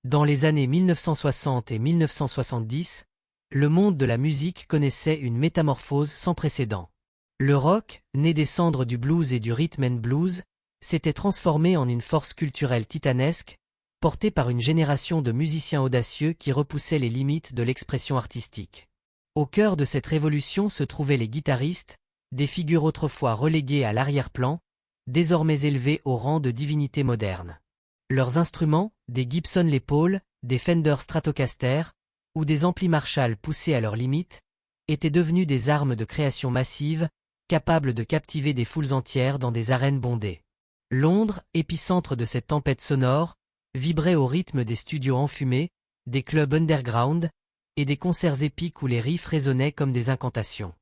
Dans les années 1960 et 1970, le monde de la musique connaissait une métamorphose sans précédent. Le rock, né des cendres du blues et du rhythm and blues, s'était transformé en une force culturelle titanesque, portée par une génération de musiciens audacieux qui repoussaient les limites de l'expression artistique. Au cœur de cette révolution se trouvaient les guitaristes, des figures autrefois reléguées à l'arrière-plan, désormais élevées au rang de divinités modernes. Leurs instruments, des Gibson Les Paul, des Fender Stratocaster, ou des amplis Marshall poussés à leurs limites, étaient devenus des armes de création massive, capables de captiver des foules entières dans des arènes bondées. Londres, épicentre de cette tempête sonore, vibrait au rythme des studios enfumés, des clubs underground, et des concerts épiques où les riffs résonnaient comme des incantations.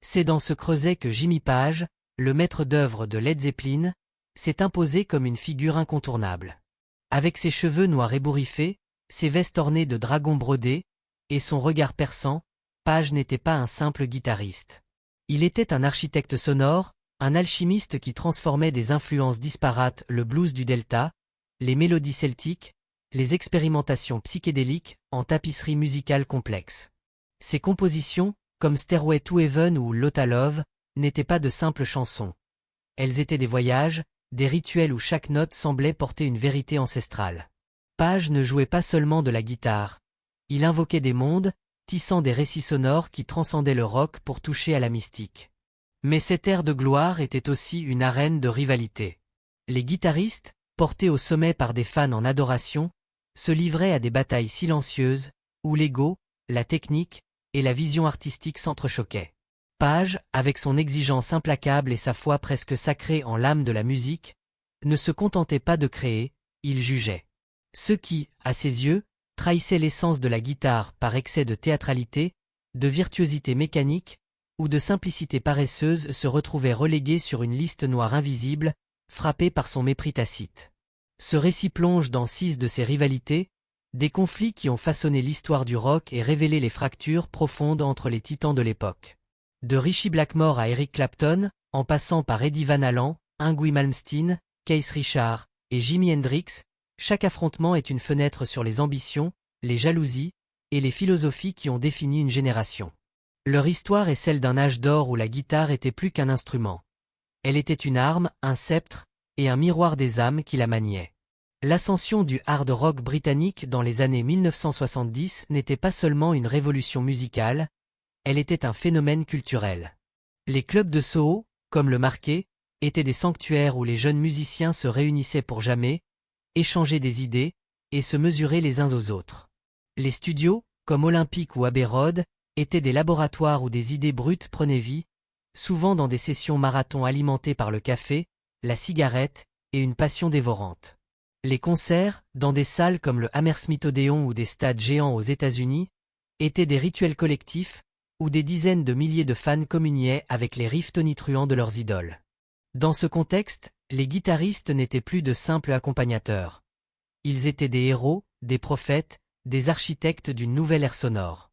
C'est dans ce creuset que Jimmy Page, le maître d'œuvre de Led Zeppelin, s'est imposé comme une figure incontournable. Avec ses cheveux noirs ébouriffés, ses vestes ornées de dragons brodés, et son regard perçant, Page n'était pas un simple guitariste. Il était un architecte sonore, un alchimiste qui transformait des influences disparates, le blues du Delta, les mélodies celtiques, les expérimentations psychédéliques, en tapisseries musicales complexes. Ses compositions, comme Stairway to Heaven ou Lotta Love, n'étaient pas de simples chansons. Elles étaient des voyages, des rituels où chaque note semblait porter une vérité ancestrale. Page ne jouait pas seulement de la guitare. Il invoquait des mondes, tissant des récits sonores qui transcendaient le rock pour toucher à la mystique. Mais cette ère de gloire était aussi une arène de rivalité. Les guitaristes, portés au sommet par des fans en adoration, se livraient à des batailles silencieuses, où l'ego, la technique et la vision artistique s'entrechoquaient. Page, avec son exigence implacable et sa foi presque sacrée en l'âme de la musique, ne se contentait pas de créer, il jugeait. Ceux qui, à ses yeux, trahissaient l'essence de la guitare par excès de théâtralité, de virtuosité mécanique, ou de simplicité paresseuse se retrouvaient relégués sur une liste noire invisible, frappée par son mépris tacite. Ce récit plonge dans 6 de ces rivalités, des conflits qui ont façonné l'histoire du rock et révélé les fractures profondes entre les titans de l'époque. De Ritchie Blackmore à Eric Clapton, en passant par Eddie Van Halen, Yngwie Malmsteen, Keith Richards et Jimi Hendrix, chaque affrontement est une fenêtre sur les ambitions, les jalousies et les philosophies qui ont défini une génération. Leur histoire est celle d'un âge d'or où la guitare était plus qu'un instrument. Elle était une arme, un sceptre et un miroir des âmes qui la maniaient. L'ascension du hard rock britannique dans les années 1970 n'était pas seulement une révolution musicale, elle était un phénomène culturel. Les clubs de Soho, comme le Marquet, étaient des sanctuaires où les jeunes musiciens se réunissaient pour jammer, échanger des idées et se mesurer les uns aux autres. Les studios, comme Olympic ou Abbey Road, étaient des laboratoires où des idées brutes prenaient vie, souvent dans des sessions marathons alimentées par le café, la cigarette et une passion dévorante. Les concerts, dans des salles comme le Hammersmith Odeon ou des stades géants aux États-Unis, étaient des rituels collectifs, où des dizaines de milliers de fans communiaient avec les riffs tonitruants de leurs idoles. Dans ce contexte, les guitaristes n'étaient plus de simples accompagnateurs. Ils étaient des héros, des prophètes, des architectes d'une nouvelle ère sonore.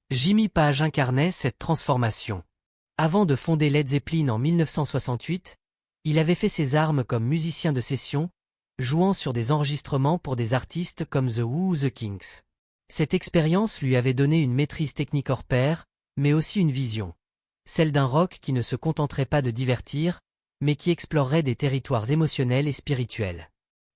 Jimmy Page incarnait cette transformation. Avant de fonder Led Zeppelin en 1968, il avait fait ses armes comme musicien de session, jouant sur des enregistrements pour des artistes comme The Who ou The Kinks. Cette expérience lui avait donné une maîtrise technique hors pair, mais aussi une vision. Celle d'un rock qui ne se contenterait pas de divertir, mais qui explorerait des territoires émotionnels et spirituels.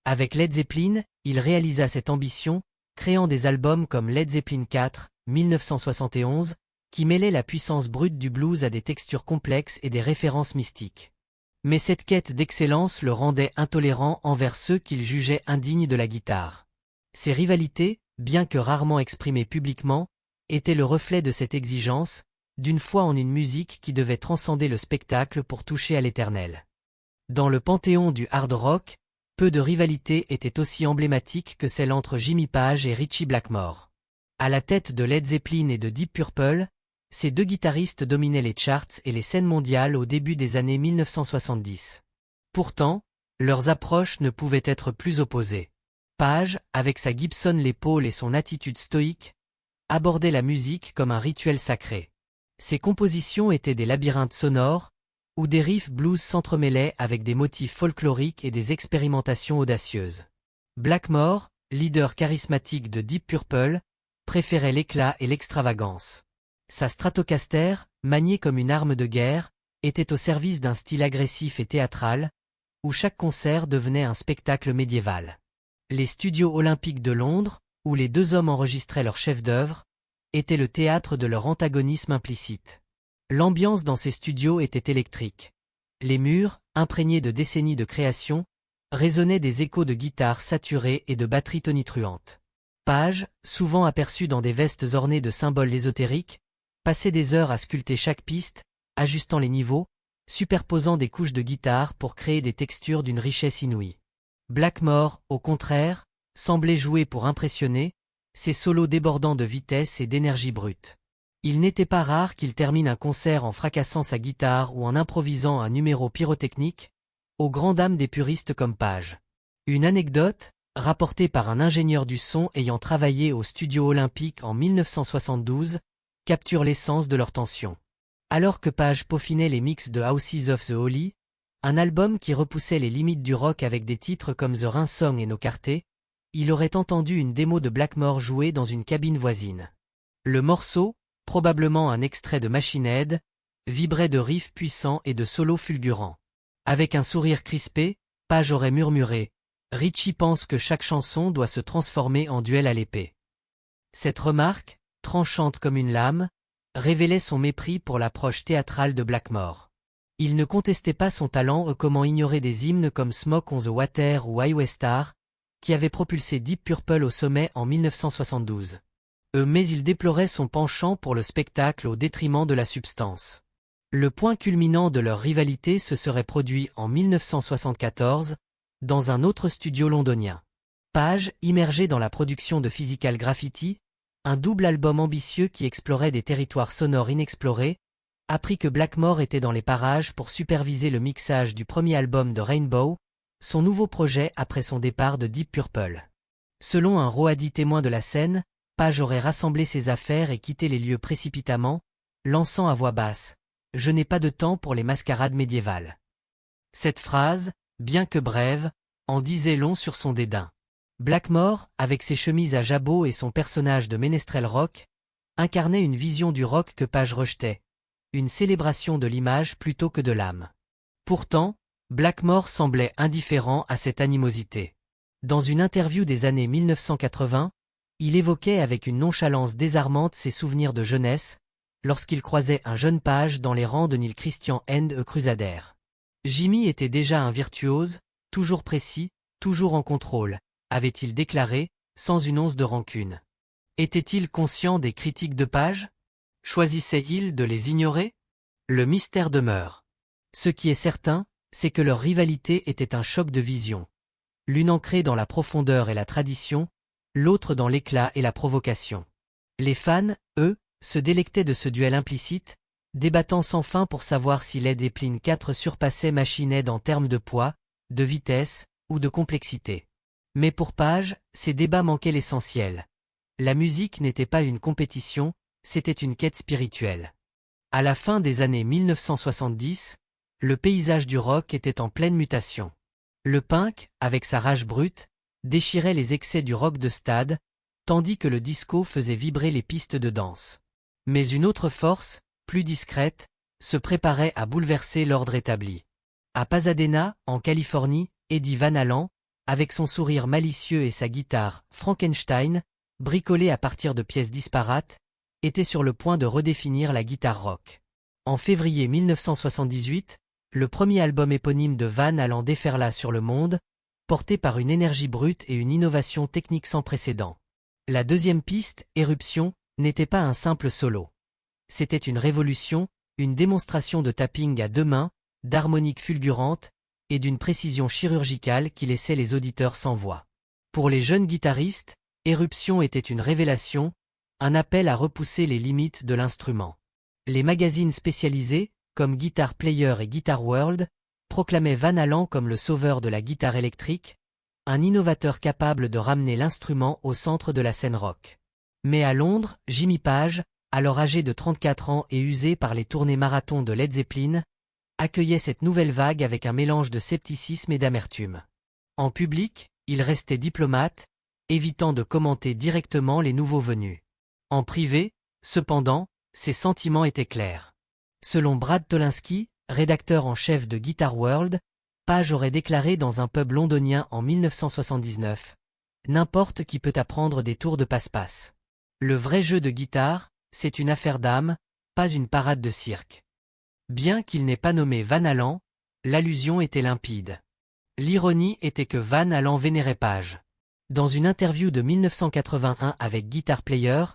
Avec Led Zeppelin, il réalisa cette ambition, créant des albums comme Led Zeppelin IV, 1971, qui mêlaient la puissance brute du blues à des textures complexes et des références mystiques. Mais cette quête d'excellence le rendait intolérant envers ceux qu'il jugeait indignes de la guitare. Ces rivalités, bien que rarement exprimées publiquement, étaient le reflet de cette exigence, d'une foi en une musique qui devait transcender le spectacle pour toucher à l'éternel. Dans le panthéon du hard rock, peu de rivalités étaient aussi emblématiques que celle entre Jimmy Page et Ritchie Blackmore. À la tête de Led Zeppelin et de Deep Purple, ces deux guitaristes dominaient les charts et les scènes mondiales au début des années 1970. Pourtant, leurs approches ne pouvaient être plus opposées. Page, avec sa Gibson Les Paul et son attitude stoïque, abordait la musique comme un rituel sacré. Ses compositions étaient des labyrinthes sonores, où des riffs blues s'entremêlaient avec des motifs folkloriques et des expérimentations audacieuses. Blackmore, leader charismatique de Deep Purple, préférait l'éclat et l'extravagance. Sa Stratocaster, maniée comme une arme de guerre, était au service d'un style agressif et théâtral, où chaque concert devenait un spectacle médiéval. Les studios olympiques de Londres, où les deux hommes enregistraient leurs chefs-d'œuvre, étaient le théâtre de leur antagonisme implicite. L'ambiance dans ces studios était électrique. Les murs, imprégnés de décennies de création, résonnaient des échos de guitares saturées et de batteries tonitruantes. Page, souvent aperçu dans des vestes ornées de symboles ésotériques, passait des heures à sculpter chaque piste, ajustant les niveaux, superposant des couches de guitare pour créer des textures d'une richesse inouïe. Blackmore, au contraire, semblait jouer pour impressionner, ses solos débordant de vitesse et d'énergie brute. Il n'était pas rare qu'il termine un concert en fracassant sa guitare ou en improvisant un numéro pyrotechnique, aux grandes dames des puristes comme Page. Une anecdote, rapportée par un ingénieur du son ayant travaillé au studio olympique en 1972, capture l'essence de leur tension. Alors que Page peaufinait les mix de Houses of the Holy, un album qui repoussait les limites du rock avec des titres comme The Rain Song et No Carté, il aurait entendu une démo de Blackmore jouer dans une cabine voisine. Le morceau, probablement un extrait de Machine Head, vibrait de riffs puissants et de solos fulgurants. Avec un sourire crispé, Page aurait murmuré « Richie pense que chaque chanson doit se transformer en duel à l'épée ». Cette remarque, tranchante comme une lame, révélait son mépris pour l'approche théâtrale de Blackmore. Il ne contestait pas son talent, comment ignorer des hymnes comme Smoke on the Water ou Highway Star, qui avaient propulsé Deep Purple au sommet en 1972. Mais il déplorait son penchant pour le spectacle au détriment de la substance. Le point culminant de leur rivalité se serait produit en 1974, dans un autre studio londonien. Page, immergé dans la production de Physical Graffiti, un double album ambitieux qui explorait des territoires sonores inexplorés, apprit que Blackmore était dans les parages pour superviser le mixage du premier album de Rainbow, son nouveau projet après son départ de Deep Purple. Selon un Roadie témoin de la scène, Page aurait rassemblé ses affaires et quitté les lieux précipitamment, lançant à voix basse « Je n'ai pas de temps pour les mascarades médiévales ». Cette phrase, bien que brève, en disait long sur son dédain. Blackmore, avec ses chemises à jabot et son personnage de ménestrel rock, incarnait une vision du rock que Page rejetait, une célébration de l'image plutôt que de l'âme. Pourtant, Blackmore semblait indifférent à cette animosité. Dans une interview des années 1980, il évoquait avec une nonchalance désarmante ses souvenirs de jeunesse, lorsqu'il croisait un jeune Page dans les rangs de Neil Christian and the Crusaders. Jimmy était déjà un virtuose, toujours précis, toujours en contrôle, avait-il déclaré, sans une once de rancune. Était-il conscient des critiques de Page? Choisissait-il de les ignorer? Le mystère demeure. Ce qui est certain, c'est que leur rivalité était un choc de vision. L'une ancrée dans la profondeur et la tradition, l'autre dans l'éclat et la provocation. Les fans, eux, se délectaient de ce duel implicite, débattant sans fin pour savoir si Led Zeppelin 4 surpassait Machine Head en termes de poids, de vitesse ou de complexité. Mais pour Page, ces débats manquaient l'essentiel. La musique n'était pas une compétition, c'était une quête spirituelle. À la fin des années 1970, le paysage du rock était en pleine mutation. Le punk, avec sa rage brute, déchirait les excès du rock de stade, tandis que le disco faisait vibrer les pistes de danse. Mais une autre force, plus discrète, se préparait à bouleverser l'ordre établi. À Pasadena, en Californie, Eddie Van Halen, avec son sourire malicieux et sa guitare Frankenstein, bricolée à partir de pièces disparates, était sur le point de redéfinir la guitare rock. En février 1978, le premier album éponyme de Van Halen déferla sur le monde, porté par une énergie brute et une innovation technique sans précédent. La deuxième piste, Éruption, n'était pas un simple solo. C'était une révolution, une démonstration de tapping à deux mains, d'harmoniques fulgurantes, et d'une précision chirurgicale qui laissait les auditeurs sans voix. Pour les jeunes guitaristes, Éruption était une révélation, un appel à repousser les limites de l'instrument. Les magazines spécialisés, comme Guitar Player et Guitar World, proclamaient Van Halen comme le sauveur de la guitare électrique, un innovateur capable de ramener l'instrument au centre de la scène rock. Mais à Londres, Jimmy Page, alors âgé de 34 ans et usé par les tournées marathons de Led Zeppelin, accueillait cette nouvelle vague avec un mélange de scepticisme et d'amertume. En public, il restait diplomate, évitant de commenter directement les nouveaux venus. En privé, cependant, ses sentiments étaient clairs. Selon Brad Tolinski, rédacteur en chef de Guitar World, Page aurait déclaré dans un pub londonien en 1979 « N'importe qui peut apprendre des tours de passe-passe. Le vrai jeu de guitare, c'est une affaire d'âme, pas une parade de cirque. » Bien qu'il n'ait pas nommé Van Halen, l'allusion était limpide. L'ironie était que Van Halen vénérait Page. Dans une interview de 1981 avec Guitar Player,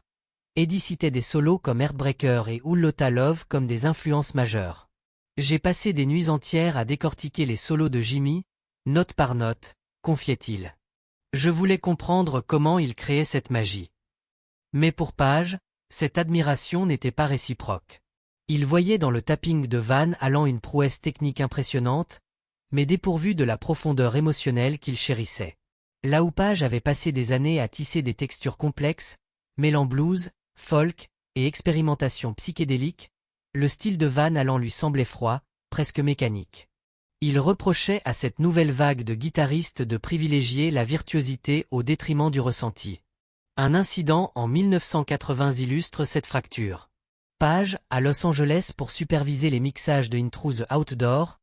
Eddie citait des solos comme Heartbreaker et Whole Lotta Love comme des influences majeures. J'ai passé des nuits entières à décortiquer les solos de Jimmy, note par note, confiait-il. Je voulais comprendre comment il créait cette magie. Mais pour Page, cette admiration n'était pas réciproque. Il voyait dans le tapping de Van Halen une prouesse technique impressionnante, mais dépourvue de la profondeur émotionnelle qu'il chérissait. Là où Page avait passé des années à tisser des textures complexes, mêlant blues, folk et expérimentation psychédélique, le style de Van Halen lui semblait froid, presque mécanique. Il reprochait à cette nouvelle vague de guitaristes de privilégier la virtuosité au détriment du ressenti. Un incident en 1980 illustre cette fracture. Page, à Los Angeles pour superviser les mixages de Into the Outdoor,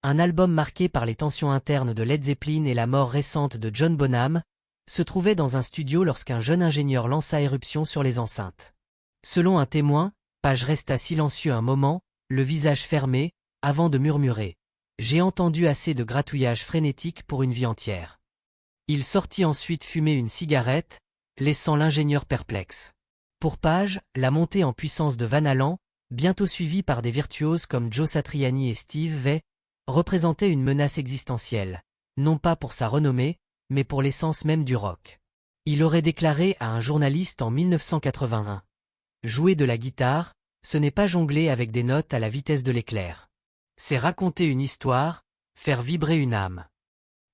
un album marqué par les tensions internes de Led Zeppelin et la mort récente de John Bonham, se trouvait dans un studio lorsqu'un jeune ingénieur lança éruption sur les enceintes. Selon un témoin, Page resta silencieux un moment, le visage fermé, avant de murmurer « J'ai entendu assez de gratouillages frénétiques pour une vie entière ». Il sortit ensuite fumer une cigarette, laissant l'ingénieur perplexe. Pour Page, la montée en puissance de Van Halen, bientôt suivie par des virtuoses comme Joe Satriani et Steve Vai, représentait une menace existentielle, non pas pour sa renommée, mais pour l'essence même du rock. Il aurait déclaré à un journaliste en 1981 « Jouer de la guitare, ce n'est pas jongler avec des notes à la vitesse de l'éclair. C'est raconter une histoire, faire vibrer une âme. »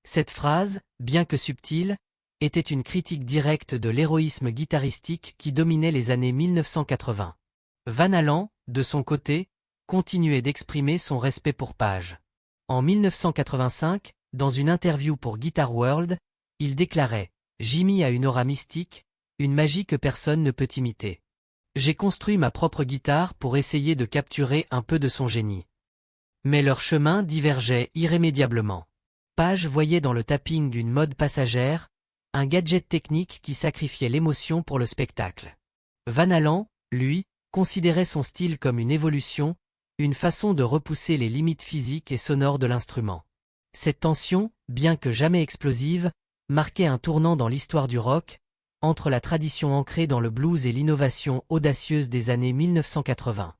Cette phrase, bien que subtile, était une critique directe de l'héroïsme guitaristique qui dominait les années 1980. Van Halen, de son côté, continuait d'exprimer son respect pour Page. En 1985, dans une interview pour Guitar World, il déclarait « Jimmy a une aura mystique, une magie que personne ne peut imiter. J'ai construit ma propre guitare pour essayer de capturer un peu de son génie. » Mais leurs chemins divergeaient irrémédiablement. Page voyait dans le tapping une mode passagère, un gadget technique qui sacrifiait l'émotion pour le spectacle. Van Halen, lui, considérait son style comme une évolution, une façon de repousser les limites physiques et sonores de l'instrument. Cette tension, bien que jamais explosive, marquait un tournant dans l'histoire du rock, entre la tradition ancrée dans le blues et l'innovation audacieuse des années 1980.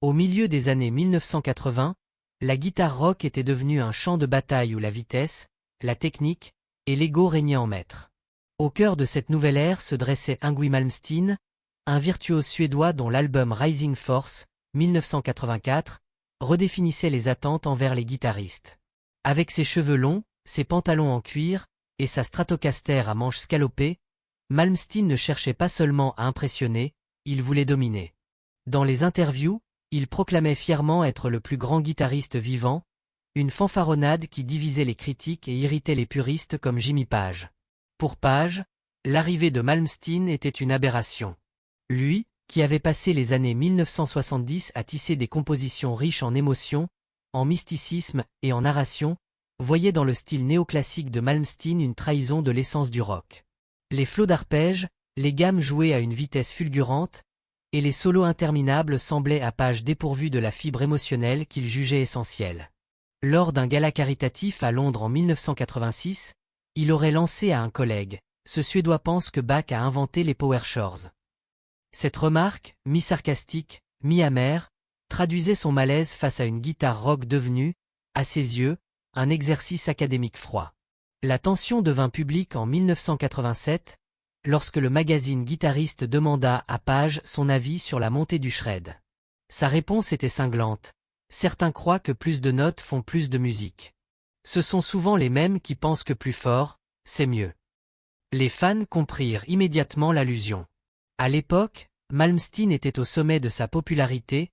Au milieu des années 1980, la guitare rock était devenue un champ de bataille où la vitesse, la technique et l'ego régnaient en maître. Au cœur de cette nouvelle ère se dressait Yngwie Malmsteen, un virtuose suédois dont l'album Rising Force, 1984, redéfinissait les attentes envers les guitaristes. Avec ses cheveux longs, ses pantalons en cuir et sa Stratocaster à manches scalopées, Malmsteen ne cherchait pas seulement à impressionner, il voulait dominer. Dans les interviews, il proclamait fièrement être le plus grand guitariste vivant, une fanfaronnade qui divisait les critiques et irritait les puristes comme Jimmy Page. Pour Page, l'arrivée de Malmsteen était une aberration. Lui, qui avait passé les années 1970 à tisser des compositions riches en émotions, en mysticisme et en narration, voyait dans le style néoclassique de Malmsteen une trahison de l'essence du rock. Les flots d'arpèges, les gammes jouées à une vitesse fulgurante, et les solos interminables semblaient à Page dépourvus de la fibre émotionnelle qu'il jugeait essentielle. Lors d'un gala caritatif à Londres en 1986, il aurait lancé à un collègue « Ce Suédois pense que Bach a inventé les power chords ». Cette remarque, mi-sarcastique, mi-amère, traduisait son malaise face à une guitare rock devenue, à ses yeux, un exercice académique froid. La tension devint publique en 1987, lorsque le magazine Guitariste demanda à Page son avis sur la montée du shred. Sa réponse était cinglante. Certains croient que plus de notes font plus de musique. Ce sont souvent les mêmes qui pensent que plus fort, c'est mieux. Les fans comprirent immédiatement l'allusion. À l'époque, Malmsteen était au sommet de sa popularité,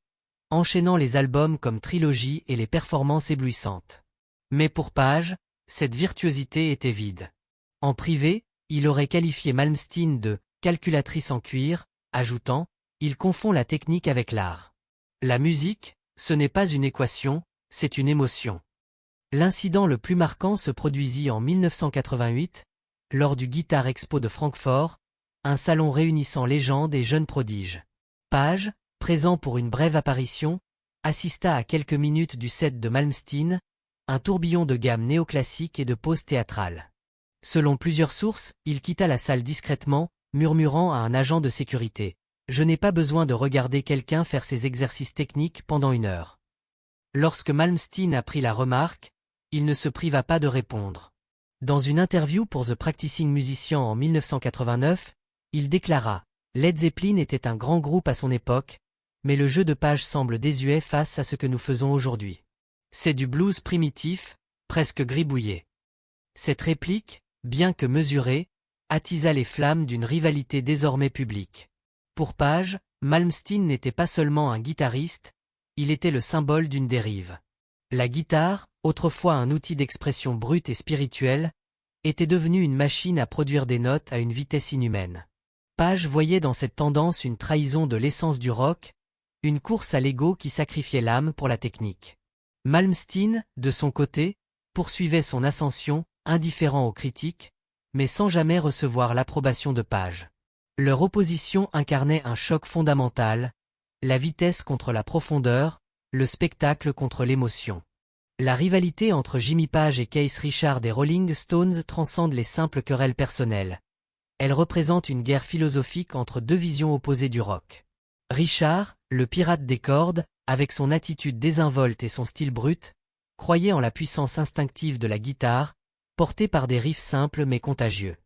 enchaînant les albums comme Trilogy et les performances éblouissantes. Mais pour Page, cette virtuosité était vide. En privé, il aurait qualifié Malmsteen de « calculatrice en cuir », ajoutant « il confond la technique avec l'art. La musique, ce n'est pas une équation, c'est une émotion ». L'incident le plus marquant se produisit en 1988, lors du Guitar Expo de Francfort, un salon réunissant légendes et jeunes prodiges. Page, présent pour une brève apparition, assista à quelques minutes du set de Malmsteen, un tourbillon de gamme néoclassique et de poses théâtrales. Selon plusieurs sources, il quitta la salle discrètement, murmurant à un agent de sécurité « Je n'ai pas besoin de regarder quelqu'un faire ses exercices techniques pendant 1 heure ». Lorsque Malmsteen apprit la remarque, il ne se priva pas de répondre. Dans une interview pour The Practicing Musician en 1989, il déclara « Led Zeppelin était un grand groupe à son époque, mais le jeu de Page semble désuet face à ce que nous faisons aujourd'hui. C'est du blues primitif, presque gribouillé. » Cette réplique, bien que mesurée, attisa les flammes d'une rivalité désormais publique. Pour Page, Malmsteen n'était pas seulement un guitariste, il était le symbole d'une dérive. La guitare, autrefois un outil d'expression brute et spirituelle, était devenue une machine à produire des notes à une vitesse inhumaine. Page voyait dans cette tendance une trahison de l'essence du rock, une course à l'ego qui sacrifiait l'âme pour la technique. Malmsteen, de son côté, poursuivait son ascension, indifférent aux critiques, mais sans jamais recevoir l'approbation de Page. Leur opposition incarnait un choc fondamental, la vitesse contre la profondeur, le spectacle contre l'émotion. La rivalité entre Jimmy Page et Keith Richards des Rolling Stones transcende les simples querelles personnelles. Elle représente une guerre philosophique entre deux visions opposées du rock. Richard, le pirate des cordes, avec son attitude désinvolte et son style brut, croyait en la puissance instinctive de la guitare, portée par des riffs simples mais contagieux.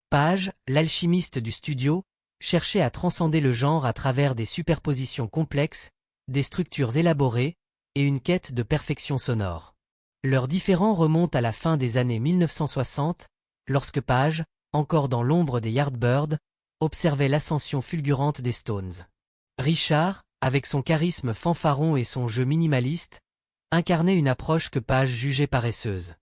Page, l'alchimiste du studio, cherchait à transcender le genre à travers des superpositions complexes, des structures élaborées, et une quête de perfection sonore. Leurs différends remontent à la fin des années 1960, lorsque Page, encore dans l'ombre des Yardbirds, observait l'ascension fulgurante des Stones. Richard, avec son charisme fanfaron et son jeu minimaliste, incarnait une approche que Page jugeait paresseuse.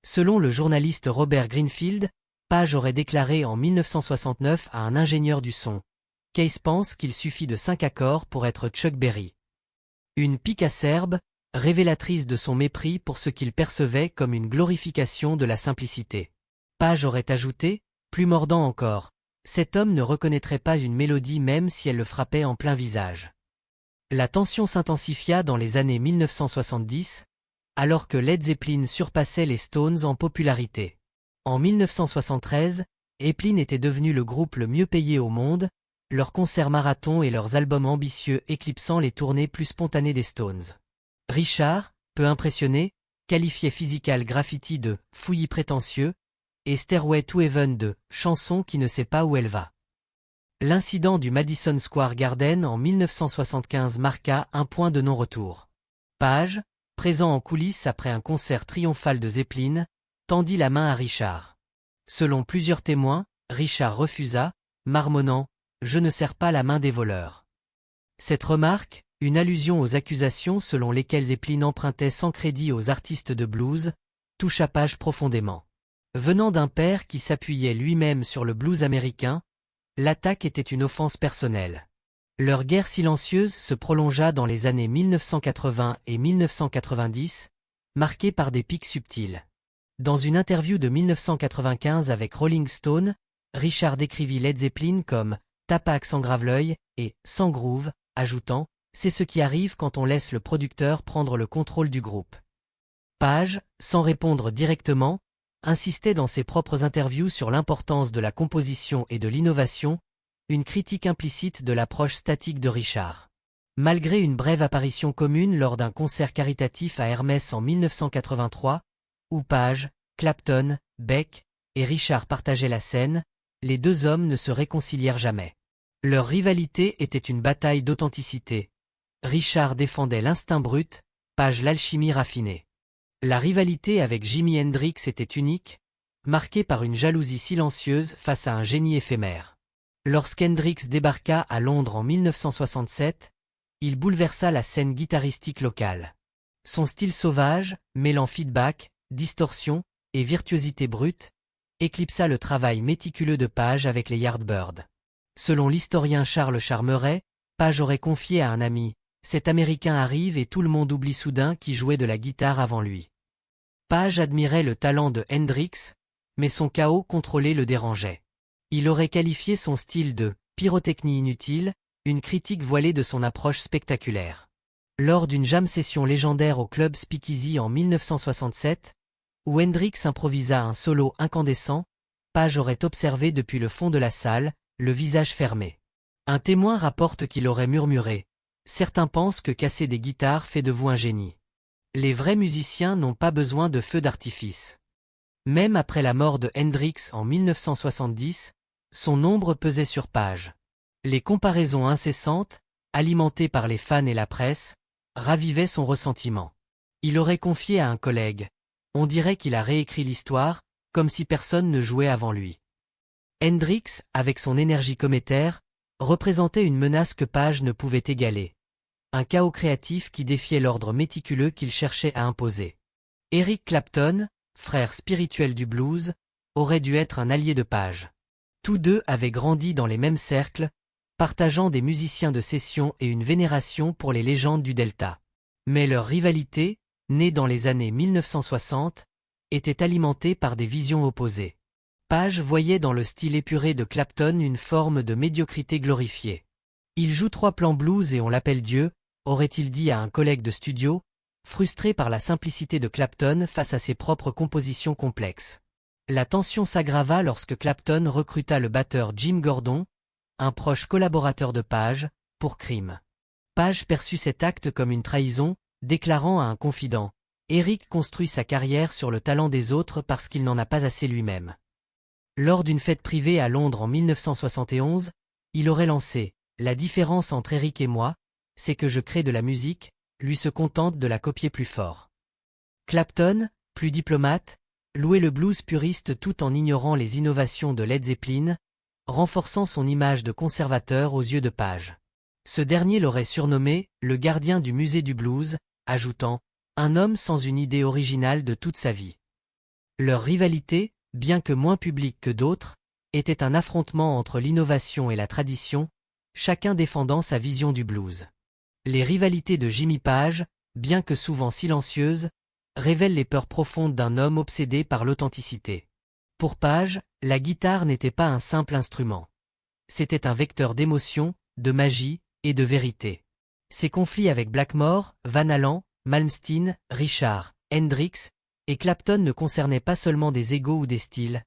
Selon le journaliste Robert Greenfield, Page aurait déclaré en 1969 à un ingénieur du son « Keith pense qu'il suffit de 5 accords pour être Chuck Berry ». Une pique acerbe, révélatrice de son mépris pour ce qu'il percevait comme une glorification de la simplicité. Page aurait ajouté, plus mordant encore, « Cet homme ne reconnaîtrait pas une mélodie même si elle le frappait en plein visage ». La tension s'intensifia dans les années 1970, alors que Led Zeppelin surpassait les Stones en popularité. En 1973, Zeppelin était devenu le groupe le mieux payé au monde, leurs concerts marathons et leurs albums ambitieux éclipsant les tournées plus spontanées des Stones. Richard, peu impressionné, qualifiait Physical Graffiti de « fouillis prétentieux » et Stairway to Heaven de « chanson qui ne sait pas où elle va ». L'incident du Madison Square Garden en 1975 marqua un point de non-retour. Page, présent en coulisses après un concert triomphal de Zeppelin, tendit la main à Richard. Selon plusieurs témoins, Richard refusa, marmonnant « Je ne serre pas la main des voleurs ». Cette remarque, une allusion aux accusations selon lesquelles Zeppelin empruntait sans crédit aux artistes de blues, toucha Page profondément. Venant d'un père qui s'appuyait lui-même sur le blues américain, l'attaque était une offense personnelle. Leur guerre silencieuse se prolongea dans les années 1980 et 1990, marquée par des pics subtils. Dans une interview de 1995 avec Rolling Stone, Richard décrivit Led Zeppelin comme « tape à accent grave l'œil » et « sans groove », ajoutant « c'est ce qui arrive quand on laisse le producteur prendre le contrôle du groupe ». Page, sans répondre directement, insistait dans ses propres interviews sur l'importance de la composition et de l'innovation, une critique implicite de l'approche statique de Richard. Malgré une brève apparition commune lors d'un concert caritatif à Hermès en 1983, où Page, Clapton, Beck et Richard partageaient la scène, les deux hommes ne se réconcilièrent jamais. Leur rivalité était une bataille d'authenticité. Richard défendait l'instinct brut, Page l'alchimie raffinée. La rivalité avec Jimi Hendrix était unique, marquée par une jalousie silencieuse face à un génie éphémère. Lorsqu'Hendrix débarqua à Londres en 1967, il bouleversa la scène guitaristique locale. Son style sauvage, mêlant feedback, distorsion et virtuosité brute, éclipsa le travail méticuleux de Page avec les Yardbirds. Selon l'historien Charles Charmeret, Page aurait confié à un ami « Cet Américain arrive et tout le monde oublie soudain qui jouait de la guitare avant lui ». Page admirait le talent de Hendrix, mais son chaos contrôlé le dérangeait. Il aurait qualifié son style de « pyrotechnie inutile », une critique voilée de son approche spectaculaire. Lors d'une jam session légendaire au club Speakeasy en 1967, où Hendrix improvisa un solo incandescent, Page aurait observé depuis le fond de la salle, le visage fermé. Un témoin rapporte qu'il aurait murmuré « Certains pensent que casser des guitares fait de vous un génie. Les vrais musiciens n'ont pas besoin de feux d'artifice. » Même après la mort de Hendrix en 1970, son ombre pesait sur Page. Les comparaisons incessantes, alimentées par les fans et la presse, ravivaient son ressentiment. Il aurait confié à un collègue « On dirait qu'il a réécrit l'histoire, comme si personne ne jouait avant lui. » Hendrix, avec son énergie cométaire, représentait une menace que Page ne pouvait égaler. Un chaos créatif qui défiait l'ordre méticuleux qu'il cherchait à imposer. Eric Clapton, frère spirituel du blues, aurait dû être un allié de Page. Tous deux avaient grandi dans les mêmes cercles, partageant des musiciens de session et une vénération pour les légendes du Delta. Mais leur rivalité, née dans les années 1960, était alimentée par des visions opposées. Page voyait dans le style épuré de Clapton une forme de médiocrité glorifiée. Il joue 3 plans blues et on l'appelle Dieu, aurait-il dit à un collègue de studio, frustré par la simplicité de Clapton face à ses propres compositions complexes. La tension s'aggrava lorsque Clapton recruta le batteur Jim Gordon, un proche collaborateur de Page, pour Cream. Page perçut cet acte comme une trahison, déclarant à un confident « Eric construit sa carrière sur le talent des autres parce qu'il n'en a pas assez lui-même. » Lors d'une fête privée à Londres en 1971, il aurait lancé « La différence entre Eric et moi, c'est que je crée de la musique, lui se contente de la copier plus fort. » Clapton, plus diplomate, louait le blues puriste tout en ignorant les innovations de Led Zeppelin, renforçant son image de conservateur aux yeux de Page. Ce dernier l'aurait surnommé « le gardien du musée du blues », ajoutant « un homme sans une idée originale de toute sa vie ». Leur rivalité, bien que moins publique que d'autres, était un affrontement entre l'innovation et la tradition, chacun défendant sa vision du blues. Les rivalités de Jimmy Page, bien que souvent silencieuses, révèlent les peurs profondes d'un homme obsédé par l'authenticité. Pour Page, la guitare n'était pas un simple instrument. C'était un vecteur d'émotion, de magie et de vérité. Ses conflits avec Blackmore, Van Halen, Malmsteen, Richard, Hendrix et Clapton ne concernaient pas seulement des égos ou des styles.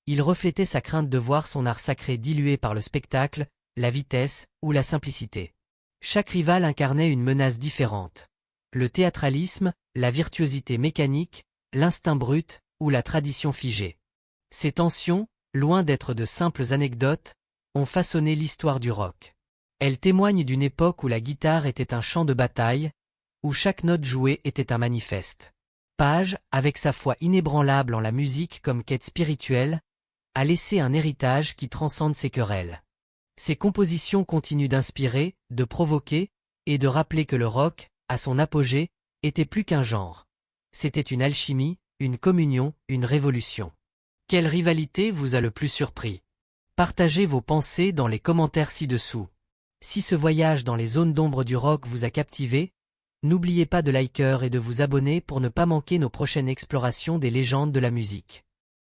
Ils reflétaient sa crainte de voir son art sacré dilué par le spectacle, la vitesse ou la simplicité. Chaque rival incarnait une menace différente. Le théâtralisme, la virtuosité mécanique, l'instinct brut ou la tradition figée. Ces tensions, loin d'être de simples anecdotes, ont façonné l'histoire du rock. Elles témoignent d'une époque où la guitare était un champ de bataille, où chaque note jouée était un manifeste. Page, avec sa foi inébranlable en la musique comme quête spirituelle, a laissé un héritage qui transcende ses querelles. Ses compositions continuent d'inspirer, de provoquer, et de rappeler que le rock, à son apogée, était plus qu'un genre. C'était une alchimie, une communion, une révolution. Quelle rivalité vous a le plus surpris? Partagez vos pensées dans les commentaires ci-dessous. Si ce voyage dans les zones d'ombre du rock vous a captivé, n'oubliez pas de liker et de vous abonner pour ne pas manquer nos prochaines explorations des légendes de la musique.